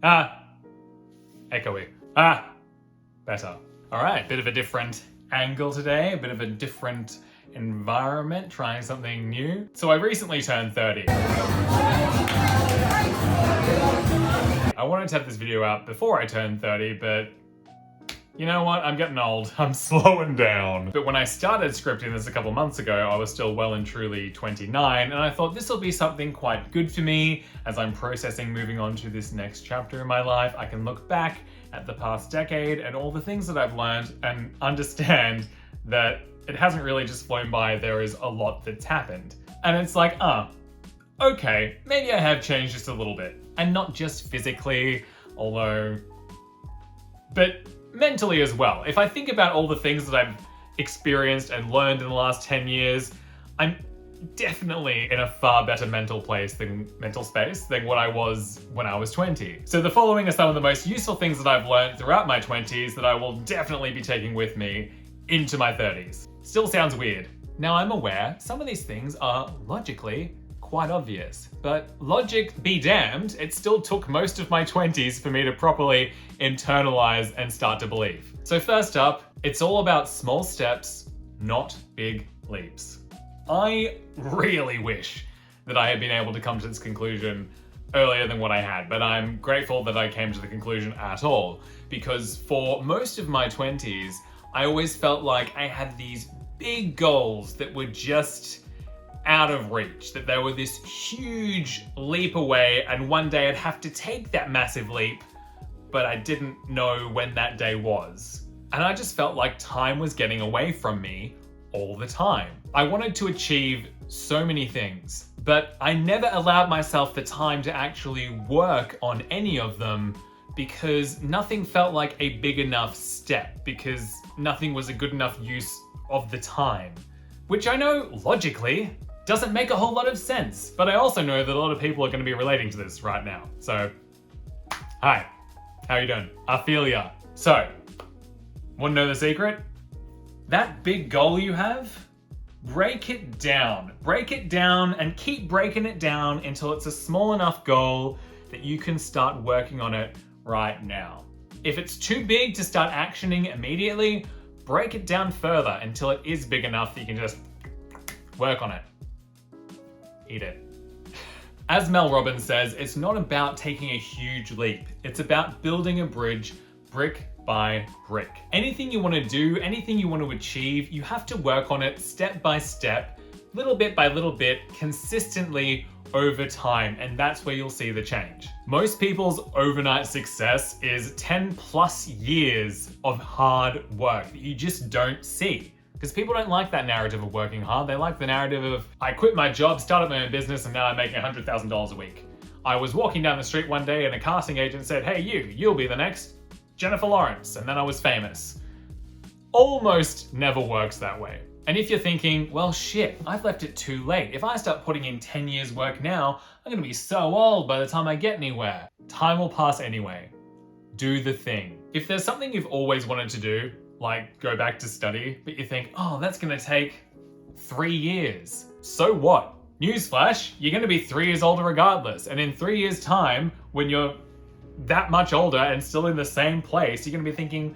Echoey. Better. All right, bit of a different angle today, a bit of a different environment, trying something new. So I recently turned 30. I wanted to have this video out before I turned 30, but you know what? I'm getting old. I'm slowing down. But when I started scripting this a couple months ago, I was still well and truly 29, and I thought this will be something quite good for me as I'm processing moving on to this next chapter in my life. I can look back at the past decade and all the things that I've learned and understand that it hasn't really just flown by. There is a lot that's happened. And it's like, okay, maybe I have changed just a little bit. And not just physically, but mentally as well. If I think about all the things that I've experienced and learned in the last 10 years, I'm definitely in a far better mental space than what I was when I was 20. So the following are some of the most useful things that I've learned throughout my 20s that I will definitely be taking with me into my 30s. Still sounds weird. Now I'm aware some of these things are logically quite obvious, but logic be damned, it still took most of my 20s for me to properly internalize and start to believe. So first up, it's all about small steps, not big leaps. I really wish that I had been able to come to this conclusion earlier than what I had, but I'm grateful that I came to the conclusion at all, because for most of my 20s, I always felt like I had these big goals that were just out of reach, that they were this huge leap away, and one day I'd have to take that massive leap, but I didn't know when that day was. And I just felt like time was getting away from me all the time. I wanted to achieve so many things, but I never allowed myself the time to actually work on any of them because nothing felt like a big enough step, because nothing was a good enough use of the time. Which I know, logically, doesn't make a whole lot of sense, but I also know that a lot of people are going to be relating to this right now. So, hi, how you doing? I feel ya. So, want to know the secret? That big goal you have, break it down. Break it down and keep breaking it down until it's a small enough goal that you can start working on it right now. If it's too big to start actioning immediately, break it down further until it is big enough that you can just work on it. Eat it. As Mel Robbins says, it's not about taking a huge leap. It's about building a bridge brick by brick. Anything you want to do, anything you want to achieve, you have to work on it step by step, little bit by little bit, consistently over time, and that's where you'll see the change. Most people's overnight success is 10 plus years of hard work that you just don't see. Because people don't like that narrative of working hard. They like the narrative of, I quit my job, started my own business, and now I'm making $100,000 a week. I was walking down the street one day and a casting agent said, hey, you'll be the next Jennifer Lawrence, and then I was famous. Almost never works that way. And if you're thinking, well, shit, I've left it too late. If I start putting in 10 years work now, I'm gonna be so old by the time I get anywhere. Time will pass anyway. Do the thing. If there's something you've always wanted to do, like go back to study, but you think, oh, that's gonna take 3 years. So what? Newsflash, you're gonna be 3 years older regardless. And in 3 years' time, when you're that much older and still in the same place, you're gonna be thinking,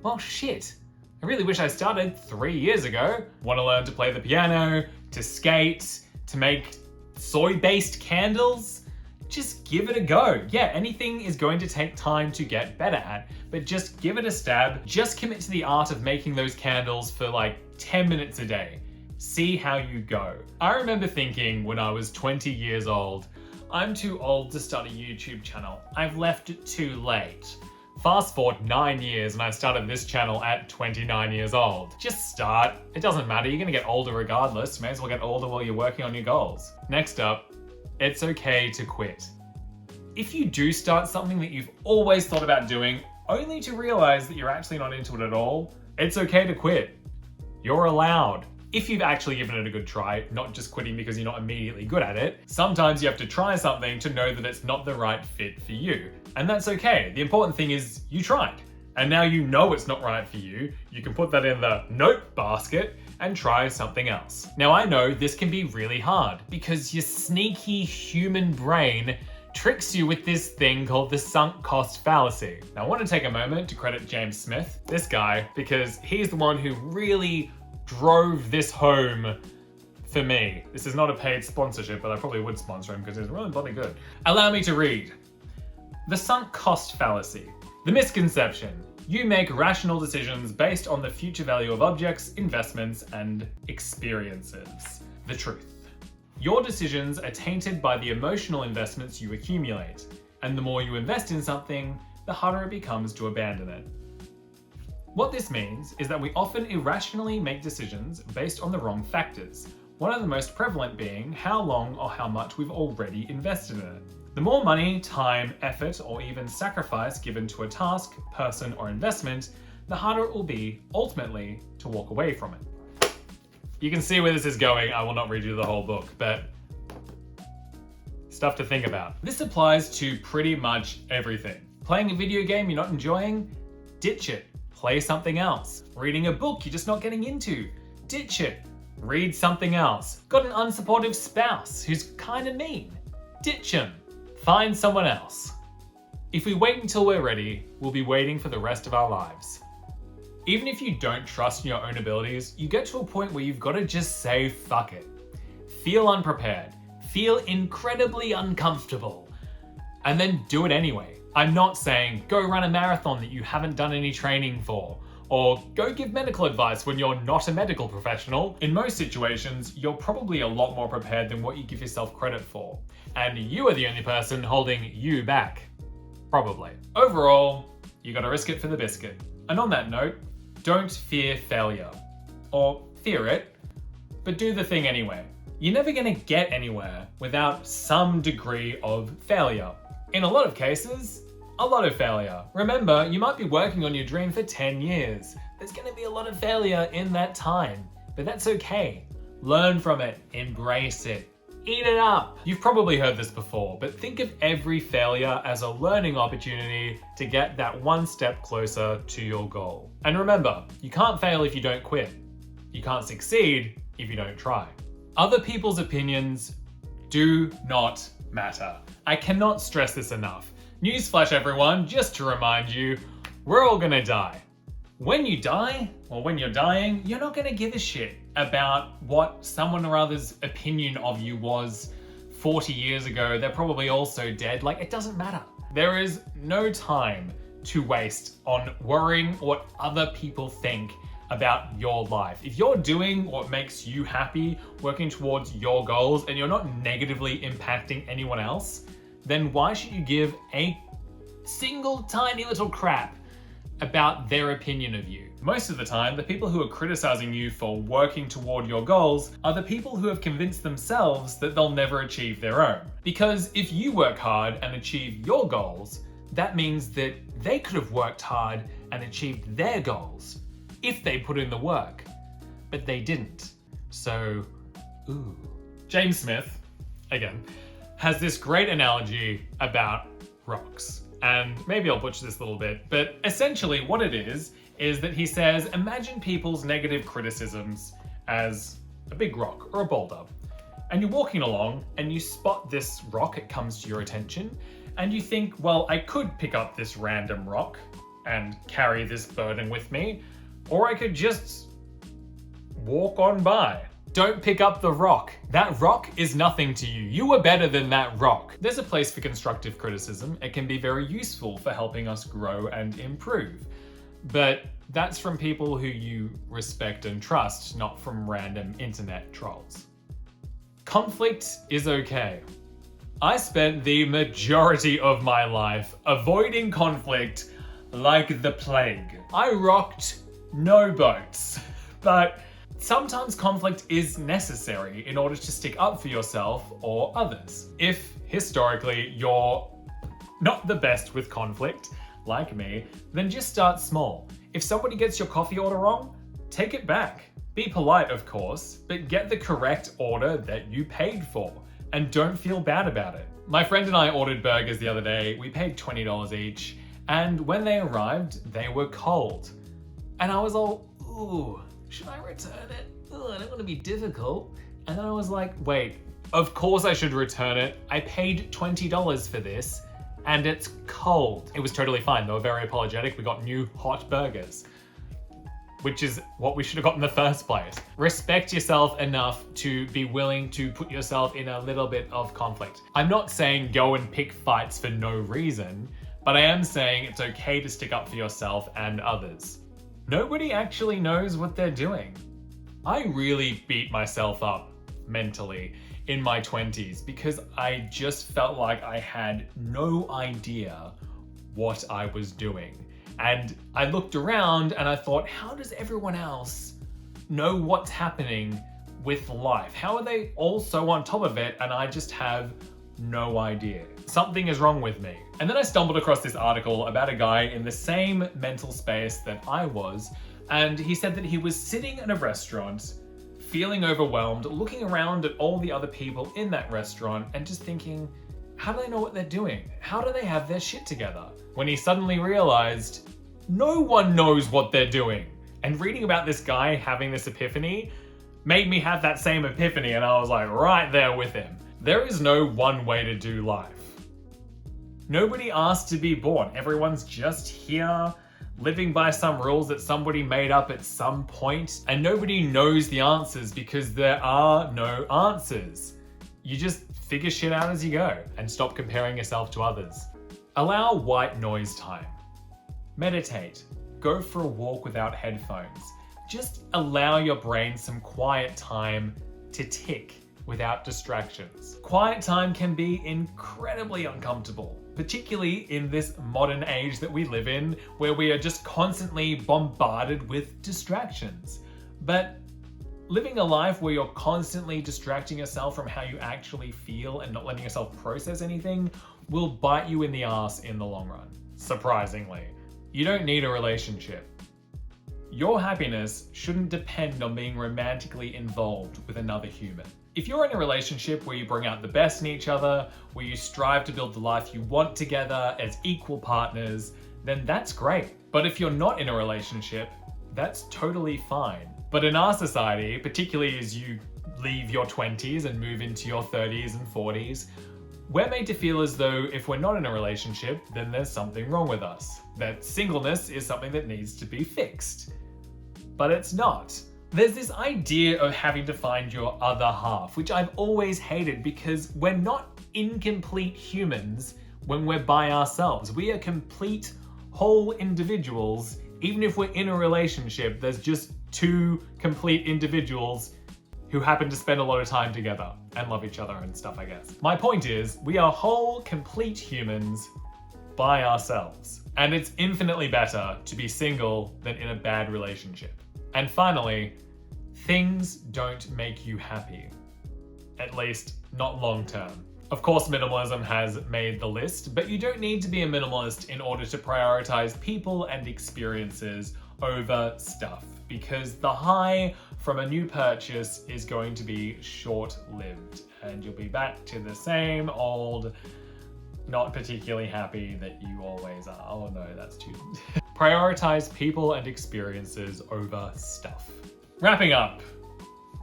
well, shit, I really wish I started 3 years ago. Want to learn to play the piano, to skate, to make soy-based candles? Just give it a go. Yeah, anything is going to take time to get better at, but just give it a stab. Just commit to the art of making those candles for like 10 minutes a day. See how you go. I remember thinking when I was 20 years old, I'm too old to start a YouTube channel. I've left it too late. Fast forward 9 years and I started this channel at 29 years old. Just start. It doesn't matter, you're gonna get older regardless. You may as well get older while you're working on your goals. Next up, it's okay to quit. If you do start something that you've always thought about doing, only to realize that you're actually not into it at all, it's okay to quit. You're allowed. If you've actually given it a good try, not just quitting because you're not immediately good at it. Sometimes you have to try something to know that it's not the right fit for you. And that's okay. The important thing is you tried. And now you know it's not right for you. You can put that in the nope basket and try something else. Now I know this can be really hard because your sneaky human brain tricks you with this thing called the sunk cost fallacy. Now I want to take a moment to credit James Smith, this guy, because he's the one who really drove this home for me. This is not a paid sponsorship, but I probably would sponsor him because he's really bloody good. Allow me to read. The sunk cost fallacy. The misconception. You make rational decisions based on the future value of objects, investments, and experiences. The truth. Your decisions are tainted by the emotional investments you accumulate, and the more you invest in something, the harder it becomes to abandon it. What this means is that we often irrationally make decisions based on the wrong factors, one of the most prevalent being how long or how much we've already invested in it. The more money, time, effort, or even sacrifice given to a task, person, or investment, the harder it will be, ultimately, to walk away from it. You can see where this is going. I will not read you the whole book, but stuff to think about. This applies to pretty much everything. Playing a video game you're not enjoying? Ditch it. Play something else. Reading a book you're just not getting into? Ditch it. Read something else. Got an unsupportive spouse who's kind of mean? Ditch him. Find someone else. If we wait until we're ready, we'll be waiting for the rest of our lives. Even if you don't trust in your own abilities, you get to a point where you've got to just say fuck it. Feel unprepared. Feel incredibly uncomfortable. And then do it anyway. I'm not saying go run a marathon that you haven't done any training for, or go give medical advice when you're not a medical professional. In most situations, you're probably a lot more prepared than what you give yourself credit for. And you are the only person holding you back. Probably. Overall, you gotta risk it for the biscuit. And on that note, don't fear failure. Or fear it, but do the thing anyway. You're never gonna get anywhere without some degree of failure. In a lot of cases, a lot of failure. Remember, you might be working on your dream for 10 years. There's gonna be a lot of failure in that time, but that's okay. Learn from it, embrace it, eat it up. You've probably heard this before, but think of every failure as a learning opportunity to get that one step closer to your goal. And remember, you can't fail if you don't quit. You can't succeed if you don't try. Other people's opinions do not matter. I cannot stress this enough. Newsflash everyone, just to remind you, we're all gonna die. When you die, or when you're dying, you're not gonna give a shit about what someone or other's opinion of you was 40 years ago. They're probably also dead. Like, it doesn't matter. There is no time to waste on worrying what other people think about your life. If you're doing what makes you happy, working towards your goals, and you're not negatively impacting anyone else, then why should you give a single tiny little crap about their opinion of you? Most of the time, the people who are criticizing you for working toward your goals are the people who have convinced themselves that they'll never achieve their own. Because if you work hard and achieve your goals, that means that they could have worked hard and achieved their goals if they put in the work, but they didn't. So, ooh. James Smith, again, has this great analogy about rocks. And maybe I'll butcher this a little bit, but essentially what it is that he says, imagine people's negative criticisms as a big rock or a boulder. And you're walking along and you spot this rock, it comes to your attention, and you think, well, I could pick up this random rock and carry this burden with me, or I could just walk on by. Don't pick up the rock. That rock is nothing to you. You are better than that rock. There's a place for constructive criticism. It can be very useful for helping us grow and improve. But that's from people who you respect and trust, not from random internet trolls. Conflict is okay. I spent the majority of my life avoiding conflict like the plague. I rocked no boats, but sometimes conflict is necessary in order to stick up for yourself or others. If, historically, you're not the best with conflict, like me, then just start small. If somebody gets your coffee order wrong, take it back. Be polite, of course, but get the correct order that you paid for, and don't feel bad about it. My friend and I ordered burgers the other day. We paid $20 each, and when they arrived, they were cold. And I was all, ooh, should I return it? I don't want to be difficult. And then I was like, wait, Of course I should return it. I paid $20 for this and it's cold. It was totally fine. They were very apologetic. We got new hot burgers, which is what we should have got in the first place. Respect yourself enough to be willing to put yourself in a little bit of conflict. I'm not saying go and pick fights for no reason, but I am saying it's okay to stick up for yourself and others. Nobody actually knows what they're doing. I really beat myself up mentally in my 20s because I just felt like I had no idea what I was doing. And I looked around and I thought, how does everyone else know what's happening with life? How are they all so on top of it and I just have no idea? Something is wrong with me. And then I stumbled across this article about a guy in the same mental space that I was, and he said that he was sitting in a restaurant, feeling overwhelmed, looking around at all the other people in that restaurant and just thinking, how do they know what they're doing? How do they have their shit together? When he suddenly realized no one knows what they're doing. And reading about this guy having this epiphany made me have that same epiphany, and I was like right there with him. There is no one way to do life. Nobody asked to be born. Everyone's just here, living by some rules that somebody made up at some point, and nobody knows the answers because there are no answers. You just figure shit out as you go and stop comparing yourself to others. Allow white noise time. Meditate. Go for a walk without headphones. Just allow your brain some quiet time to tick without distractions. Quiet time can be incredibly uncomfortable, particularly in this modern age that we live in, where we are just constantly bombarded with distractions. But living a life where you're constantly distracting yourself from how you actually feel and not letting yourself process anything will bite you in the ass in the long run. Surprisingly, you don't need a relationship. Your happiness shouldn't depend on being romantically involved with another human. If you're in a relationship where you bring out the best in each other, where you strive to build the life you want together as equal partners, then that's great. But if you're not in a relationship, that's totally fine. But in our society, particularly as you leave your 20s and move into your 30s and 40s, we're made to feel as though if we're not in a relationship, then there's something wrong with us. That singleness is something that needs to be fixed. But it's not. There's this idea of having to find your other half, which I've always hated because we're not incomplete humans when we're by ourselves. We are complete, whole individuals. Even if we're in a relationship, there's just two complete individuals who happen to spend a lot of time together and love each other and stuff, I guess. My point is, we are whole, complete humans by ourselves. And it's infinitely better to be single than in a bad relationship. And finally, things don't make you happy. At least, not long term. Of course, minimalism has made the list, but you don't need to be a minimalist in order to prioritize people and experiences over stuff, because the high from a new purchase is going to be short-lived, and you'll be back to the same old, not particularly happy that you always are. Oh no, that's too... Prioritize people and experiences over stuff. Wrapping up.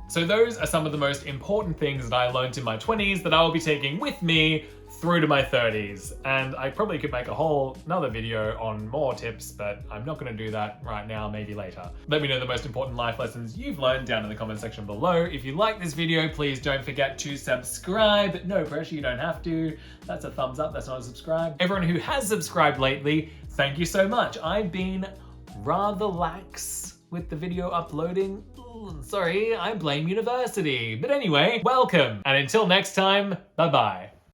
So those are some of the most important things that I learned in my 20s that I will be taking with me through to my 30s. And I probably could make a whole another video on more tips, but I'm not going to do that right now, maybe later. Let me know the most important life lessons you've learned down in the comment section below. If you like this video, please don't forget to subscribe. No pressure, you don't have to. That's a thumbs up, that's not a subscribe. Everyone who has subscribed lately, thank you so much. I've been rather lax with the video uploading. Ooh, sorry, I blame university. But anyway, welcome. And until next time, bye-bye.